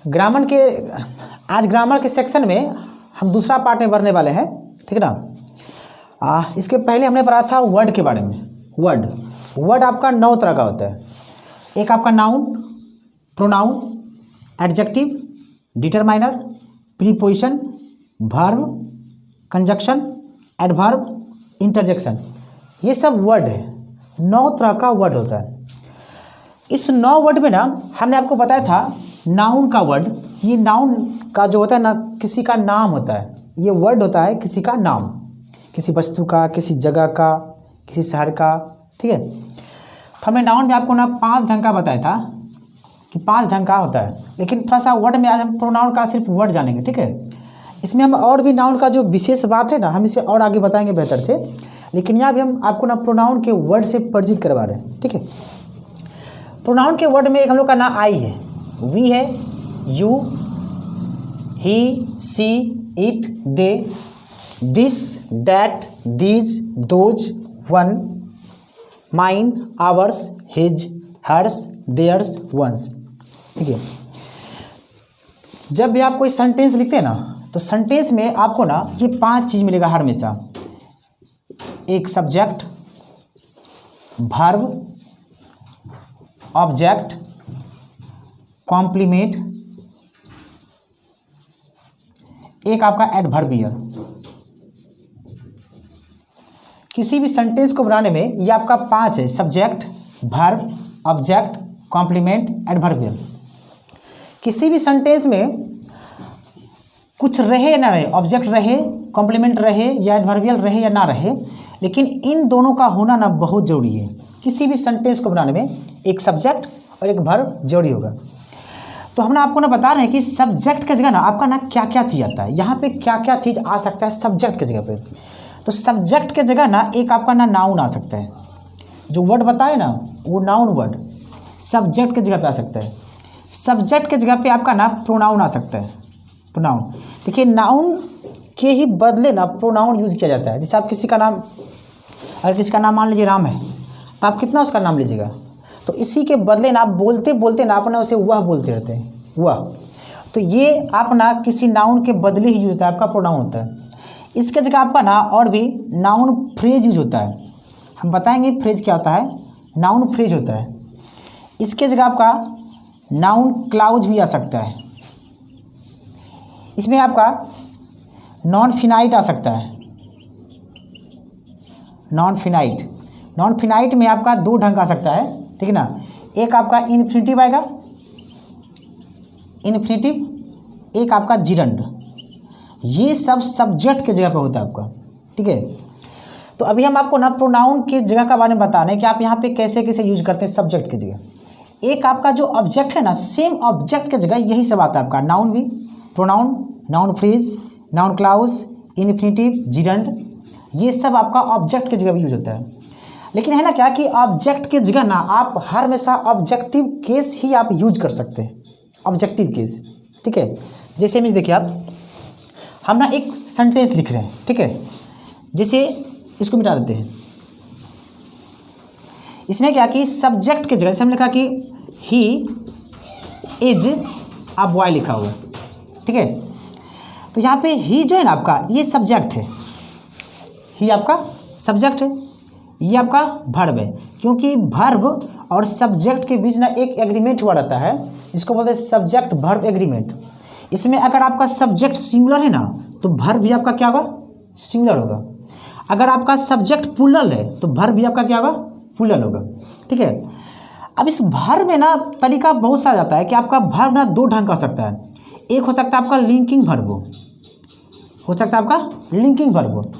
Grammar के आज grammar के सेक्शन में हम दूसरा पार्ट में बढ़ने वाले हैं, ठीक है ना। इसके पहले हमने पढ़ा था वर्ड के बारे में। वर्ड आपका 9 तरह का होता है। एक आपका noun, pronoun, adjective, determiner, preposition, verb, conjunction, adverb, interjection, ये सब वर्ड है। 9 तरह का वर्ड होता है। इस 9 वर्ड में ना हमने आपको बताया था नाउन का वर्ड, ये नाउन का जो होता है ना किसी का नाम होता है। ये वर्ड होता है किसी का नाम, किसी वस्तु का, किसी जगह का, किसी शहर का, ठीक है। तो हमने नाउन में आपको ना 5 ढंग का बताया था कि 5 ढंग का होता है, लेकिन थोड़ा सा वर्ड में आज हम प्रोनाउन का सिर्फ वर्ड जानेंगे, ठीक है। इसमें हम और भी नाउन का जो विशेष बात है ना हम इसे और आगे बताएंगे बेहतर से, लेकिन यहाँ भी हम आपको ना प्रोनाउन के वर्ड से परिचित करवा रहे हैं, ठीक है। प्रोनाउन के वर्ड में एक हम लोग का ना आई है, वी है, you, he, she, it, they, this, that, these, those, one, mine, ours, his, hers, theirs, ones, ठीक है। जब भी आप कोई सेंटेंस लिखते हैं ना तो सेंटेंस में आपको ना ये 5 चीज़ मिलेगा हर हमेशा। एक सब्जेक्ट, वर्ब, ऑब्जेक्ट, कॉम्प्लीमेंट, एक आपका एडवर्बियल। किसी भी सेंटेंस को बनाने में ये आपका 5 है, subject, verb, object, complement, adverbial. किसी भी सेंटेंस में कुछ रहे ना रहे, ऑब्जेक्ट रहे, कॉम्प्लीमेंट रहे या एडवर्बियल रहे या ना रहे, लेकिन इन दोनों का होना ना बहुत ज़रूरी है। किसी भी सेंटेंस को बनाने में एक सब्जेक्ट और एक वर्ब जरूरी होगा। तो हम ना आपको ना बता रहे हैं कि सब्जेक्ट की जगह ना आपका ना क्या क्या चीज़ आता है, यहाँ पे क्या क्या चीज़ आ सकता है सब्जेक्ट की जगह पे। तो सब्जेक्ट के जगह ना एक आपका ना नाउन आ सकता है, जो वर्ड बताए ना वो नाउन वर्ड सब्जेक्ट की जगह पे आ सकता है। सब्जेक्ट के जगह पे आपका ना प्रोनाउन आ सकता है। प्रोनाउन देखिए, नाउन के ही बदले ना प्रोनाउन यूज किया जाता है। जैसे आप किसी का नाम, अगर किसी का नाम मान लीजिए राम है तो आप कितना उसका नाम लीजिएगा, तो इसी के बदले ना आप बोलते बोलते ना अपना उसे वह बोलते रहते हैं, वह। तो ये आप ना किसी नाउन के बदले ही यूज होता है, आपका प्रोनाउन होता है। इसके जगह आपका ना और भी नाउन फ्रेज यूज होता है। हम बताएंगे फ्रेज क्या होता है, नाउन फ्रेज होता है। इसके जगह आपका नाउन क्लाउज भी आ सकता है। इसमें आपका नॉन फिनाइट आ सकता है। नॉन फिनाइट में आपका 2 ढंग आ सकता है, ठीक है ना। एक आपका इन्फिनिटिव आएगा, इन्फिनिटिव, एक आपका जिरंड। ये सब सब्जेक्ट के जगह पे होता है आपका, ठीक है। तो अभी हम आपको ना प्रोनाउन की जगह का बारे में बता रहे हैं कि आप यहाँ पे कैसे कैसे यूज करते हैं सब्जेक्ट की जगह। एक आपका जो ऑब्जेक्ट है ना, सेम ऑब्जेक्ट की जगह यही सब आता है आपका, नाउन भी, pronoun, noun phrase, noun clause, infinitive, gerund, ये सब आपका ऑब्जेक्ट की जगह भी यूज होता है। लेकिन है ना क्या कि ऑब्जेक्ट की जगह ना आप हर हमेशा ऑब्जेक्टिव केस ही आप यूज कर सकते हैं, ऑब्जेक्टिव केस, ठीक है। जैसे में देखिए आप, हम ना एक सेंटेंस लिख रहे हैं, ठीक है। जैसे इसको मिटा देते हैं। इसमें क्या कि सब्जेक्ट की जगह से हमने लिखा कि ही इज अ बॉय लिखा हुआ, ठीक है। तो यहाँ पे ही जो है ना आपका ये सब्जेक्ट है, ही आपका सब्जेक्ट है, ये आपका वर्ब है। क्योंकि वर्ब और सब्जेक्ट के बीच ना एक एग्रीमेंट हुआ रहता है जिसको बोलते हैं सब्जेक्ट वर्ब एग्रीमेंट। इसमें अगर आपका सब्जेक्ट सिंगुलर है ना तो वर्ब भी आपका क्या होगा, सिंगुलर होगा। अगर आपका सब्जेक्ट प्लूरल है तो वर्ब भी आपका क्या होगा, प्लूरल होगा, ठीक है। अब इस वर्ब में ना तरीका बहुत सारा जाता है कि आपका वर्ब ना 2 ढंग का हो सकता है। एक हो सकता है आपका लिंकिंग वर्ब, हो सकता है आपका लिंकिंग वर्ब।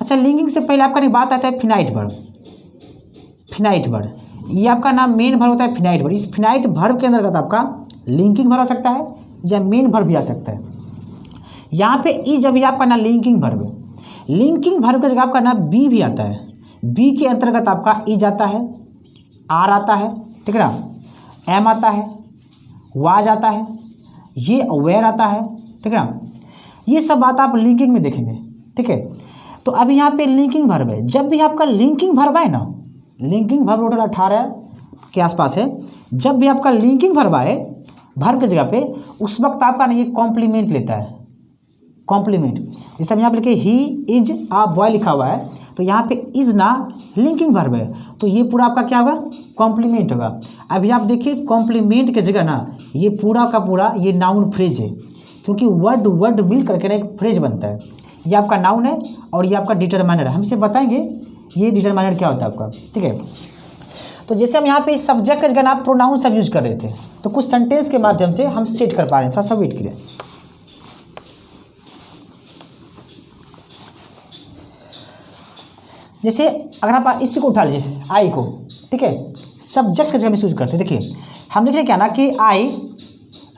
अच्छा, लिंकिंग से पहले आपका बात आता है फिनाइट वर्ब। फिनाइट वर्ब ये आपका नाम मेन वर्ब होता है, फिनाइट वर्ब। इस फिनाइट वर्ब के अंतर्गत आपका लिंकिंग वर्ब आ सकता है या मेन वर्ब भी आ सकता है। यहाँ पे ई जब भी आपका ना लिंकिंग वर्ब है, लिंकिंग वर्ब की जगह आपका ना बी भी आता है। बी के अंतर्गत आपका ई जाता है, आर आता है, ठीक है ना, एम आता है, वाज आता है, ये वेयर आता है, ठीक है ना। ये सब बात आप लिंकिंग में देखेंगे, ठीक है। तो अभी यहाँ पे लिंकिंग वर्ब है। जब भी आपका लिंकिंग वर्ब आए ना, लिंकिंग वर्ब टोटल 18 के आसपास है। जब भी आपका लिंकिंग वर्ब आए वर्ब की जगह पे उस वक्त आपका ना ये कॉम्प्लीमेंट लेता है, कॉम्प्लीमेंट। जैसे हम यहाँ पे लिखे ही इज आ बॉय लिखा हुआ है, तो यहाँ पे इज ना लिंकिंग वर्ब है, तो ये पूरा आपका क्या होगा, कॉम्प्लीमेंट होगा। अभी आप देखिए कॉम्प्लीमेंट की जगह ना ये पूरा का पूरा ये नाउन फ्रेज है, क्योंकि वर्ड वर्ड मिल करके ना एक फ्रेज बनता है। ये आपका नाउन है और ये आपका डिटरमाइनर है, हम इसे बताएंगे ये डिटरमाइनर क्या होता है आपका, ठीक है। तो जैसे हम यहाँ पे सब्जेक्ट की जगह ना प्रोनाउन सब यूज कर रहे थे, तो कुछ सेंटेंस के माध्यम से हम सेट कर पा रहे हैं, थोड़ा सा वेट कीजिए। जैसे अगर आप इसी को उठा लीजिए आई को, ठीक है, सब्जेक्ट की जगह में यूज करते हैं। देखिए हम लिख रहे क्या ना कि I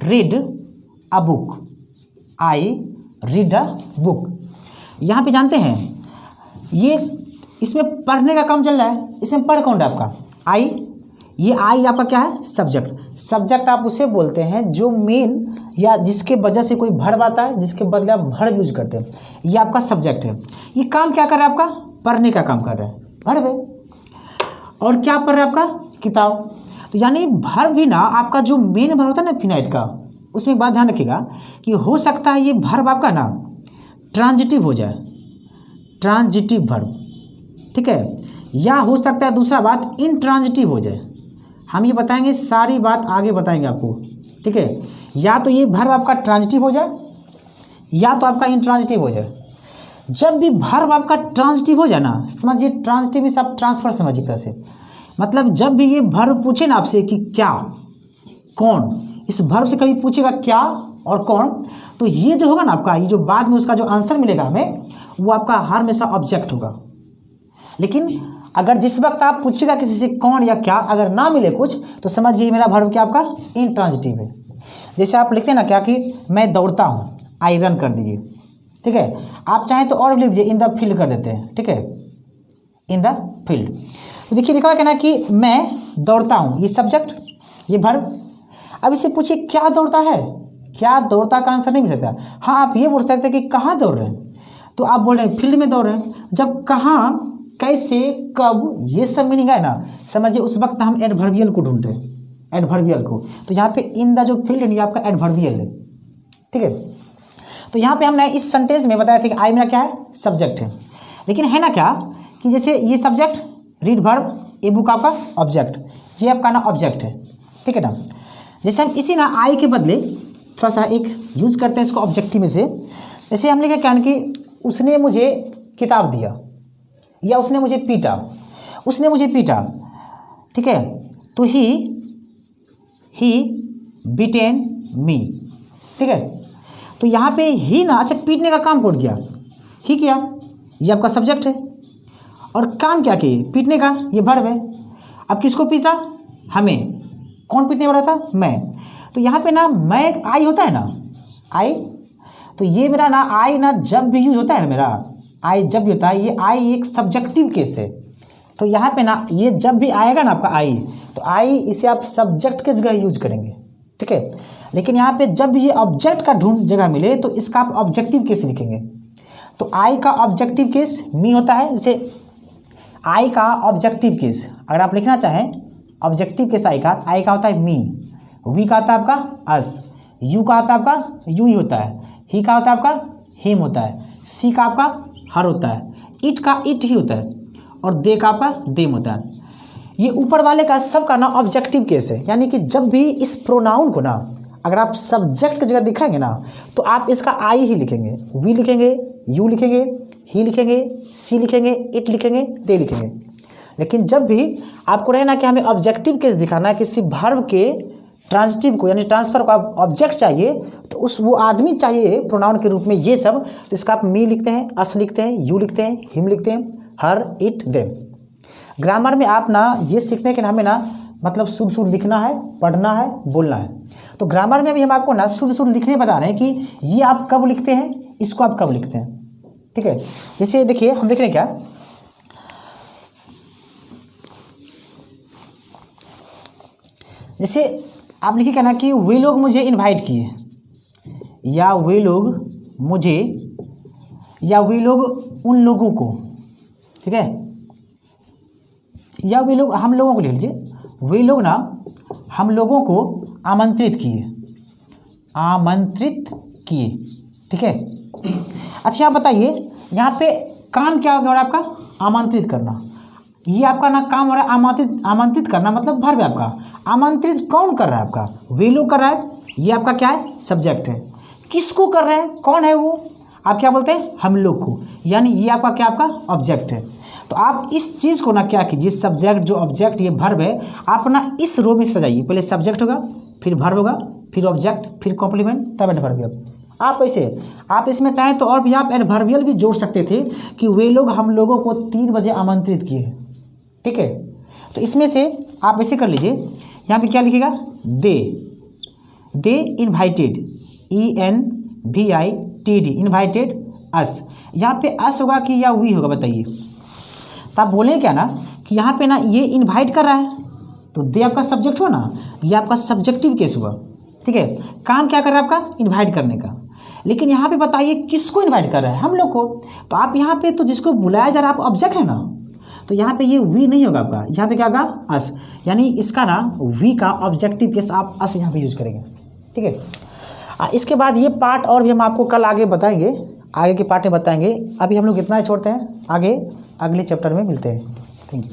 read a book, I read a book. यहाँ पे जानते हैं ये इसमें पढ़ने का काम चल रहा है, इसमें पढ़ कौन रहा है आपका, आई। ये आई आपका क्या है, सब्जेक्ट। सब्जेक्ट आप उसे बोलते हैं जो मेन या जिसके वजह से कोई वर्ब आता है, जिसके बदले आप वर्ब यूज करते हैं, ये आपका सब्जेक्ट है। ये काम क्या कर रहा है आपका, पढ़ने का काम कर रहा है, वर्ब है। और क्या पढ़ रहा है आपका, किताब। तो यानी वर्ब भी ना आपका जो मेन वर्ब होता है ना फिनाइट का, उसमें एक बात ध्यान रखिएगा कि हो सकता है ये वर्ब आपका ना ट्रांजिटिव हो जाए, ट्रांजिटिव वर्ब, ठीक है, या हो सकता है दूसरा बात इंट्रांजिटिव हो जाए। हम ये बताएंगे, सारी बात आगे बताएंगे आपको, ठीक है। या तो ये वर्ब आपका ट्रांजिटिव हो जाए या तो आपका इंट्रांजिटिव हो जाए। जब भी वर्ब आपका ट्रांजिटिव हो जाए ना, समझिए ट्रांजिटिव में आप ट्रांसफर समझिए तरह से, मतलब जब भी ये वर्ब पूछे ना आपसे कि क्या, कौन, इस वर्ब से कभी पूछेगा क्या और कौन, तो ये जो होगा ना आपका, ये जो बाद में उसका जो आंसर मिलेगा हमें, वो आपका हर हमेशा ऑब्जेक्ट होगा। लेकिन अगर जिस वक्त आप पूछेगा किसी से कौन या क्या, अगर ना मिले कुछ, तो समझिए मेरा वर्ब क्या आपका इंट्रांजिटिव है। जैसे आप लिखते हैं ना क्या कि मैं दौड़ता हूँ, आई रन कर दीजिए, ठीक है। आप चाहें तो और लिख दीजिए, इन द फील्ड कर देते हैं, ठीक है, इन द फील्ड। तो देखिए लिखा है ना कि मैं दौड़ता हूँ, ये सब्जेक्ट, ये वर्ब। अब इससे पूछिए क्या दौड़ता है, क्या दौड़ता का आंसर नहीं मिल सकता। हाँ आप ये बोल सकते हैं कि कहाँ दौड़ रहे हैं, तो आप बोल रहे हैं फील्ड में दौड़ रहे हैं। जब कहाँ, कैसे, कब, ये सब मीनिंग है ना, समझिए उस वक्त हम एडवर्बियल को ढूंढ रहे हैं, एडवर्बियल को। तो यहाँ पे इन द जो फील्ड है ये आपका एडवर्बियल है, ठीक है। तो यहाँ पे हमने इस सेंटेंस में बताया था कि आई मेरा क्या है, सब्जेक्ट है। लेकिन है ना क्या कि जैसे ये सब्जेक्ट, रीड वर्ब, ये बुक आपका ऑब्जेक्ट, ये आपका ना ऑब्जेक्ट है, ठीक है ना। जैसे हम इसी ना आई के बदले थोड़ा सा एक यूज करते हैं इसको ऑब्जेक्टिव में से। जैसे हम लिखे क्या कि उसने मुझे किताब दिया, या उसने मुझे पीटा, उसने मुझे पीटा, ठीक है। तो ही बीटेन मी, ठीक है। तो यहाँ पे ही ना, अच्छा पीटने का काम कौन किया, ही किया, ये आपका सब्जेक्ट है। और काम क्या किए, पीटने का, ये वर्ब है। अब किसको पीटा, हमें। कौन पीटने वाला था, मैं। तो यहाँ पे ना मैं आई होता है ना, आई, तो ये मेरा ना आई ना जब भी यूज होता है ना, मेरा आई जब भी होता है, ये आई एक सब्जेक्टिव केस है। तो यहाँ पे ना ये जब भी आएगा ना आपका आई, तो आई इसे आप सब्जेक्ट के जगह यूज करेंगे, ठीक है। लेकिन यहाँ पे जब भी ये ऑब्जेक्ट का ढूंढ जगह मिले, तो इसका आप ऑब्जेक्टिव केस लिखेंगे। तो आई का ऑब्जेक्टिव केस मी होता है। जैसे आई का ऑब्जेक्टिव केस अगर आप लिखना चाहें, ऑब्जेक्टिव केस आई का होता है मी, वी का होता है आपका अस, यू का होता है आपका यू ही होता है, ही का होता है आपका हिम होता है, सी का आपका हर होता है, इट का इट ही होता है, और दे का आपका देम होता है। ये ऊपर वाले का सबका ना ऑब्जेक्टिव केस है। यानी कि जब भी इस प्रोनाउन को ना अगर आप सब्जेक्ट की जगह दिखाएंगे ना, तो आप इसका आई ही लिखेंगे, वी लिखेंगे, यू लिखेंगे, ही लिखेंगे, सी लिखेंगे, इट लिखेंगे, दे लिखेंगे। लेकिन जब भी आपको रहना कि हमें ऑब्जेक्टिव केस दिखाना है, किसी वर्ब के ट्रांजिटिव को यानी ट्रांसफर को आप ऑब्जेक्ट चाहिए, तो उस वो आदमी चाहिए प्रोनाउन के रूप में ये सब, तो इसका आप मी लिखते हैं, अस लिखते हैं, यू लिखते हैं, हिम लिखते हैं, हर, इट, देम। ग्रामर में आप ना ये सीखते हैं कि हमें ना मतलब शुद्ध शुद्ध लिखना है, पढ़ना है, बोलना है। तो ग्रामर में भी हम आपको ना शुद्ध शुद्ध लिखने बता रहे हैं कि ये आप कब लिखते हैं, इसको आप कब लिखते हैं, ठीक है। जैसे देखिए हम लिख रहे हैं क्या, जैसे आप लिखिए क्या ना कि वे लोग मुझे इनवाइट किए, या वे लोग मुझे, या वे लोग उन लोगों को, ठीक है, या वे लोग हम लोगों को लिख लीजिए, वे लोग ना हम लोगों को आमंत्रित किए, आमंत्रित किए। ठीक है, अच्छा आप बताइए यहाँ पे काम क्या हो गया आपका, आमंत्रित करना। ये आपका ना काम हो रहा है आमंत्रित, आमंत्रित करना मतलब वर्ब है आपका। आमंत्रित कौन कर रहा है आपका, वे लोग कर रहा है। ये आपका क्या है, सब्जेक्ट है। किसको कर रहे हैं, कौन है वो, आप क्या बोलते हैं, हम लोग को। यानी ये आपका क्या, आपका ऑब्जेक्ट है। तो आप इस चीज़ को ना क्या कीजिए, सब्जेक्ट जो ऑब्जेक्ट ये वर्ब है, आप ना इस रो में सजाइए। पहले सब्जेक्ट होगा, फिर वर्ब होगा, फिर ऑब्जेक्ट, फिर कॉम्प्लीमेंट, तब एडवर्बियल। आप ऐसे, आप इसमें चाहें तो और भी आप एडवर्बियल भी जोड़ सकते थे कि वे लोग हम लोगों को 3 बजे आमंत्रित किए हैं। ठीक है, तो इसमें से आप ऐसे कर लीजिए, यहाँ पे क्या लिखेगा, दे इन्वाइटेड, ENVITED, इन्वाइटेड अस। यहाँ पे अस होगा कि या वी होगा, बताइए। तो आप बोलें क्या ना कि यहाँ पे ना ये इन्वाइट कर रहा है, तो दे आपका सब्जेक्ट हुआ ना, ये आपका सब्जेक्टिव केस हुआ। ठीक है, काम क्या कर रहा है आपका, इन्वाइट करने का। लेकिन यहाँ पे बताइए किसको इन्वाइट कर रहा है, हम लोग को। तो आप यहाँ पे तो जिसको बुलाया जा रहा है आप ऑब्जेक्ट है ना, तो यहाँ पे ये वी नहीं होगा आपका, यहाँ पे क्या होगा, अस। यानी इसका ना वी का ऑब्जेक्टिव केस आप अस यहाँ पे यूज करेंगे। ठीक है, इसके बाद ये पार्ट और भी हम आपको कल आगे बताएंगे, आगे के पार्ट में बताएंगे। अभी हम लोग इतना ही छोड़ते हैं, आगे अगले चैप्टर में मिलते हैं। Thank you.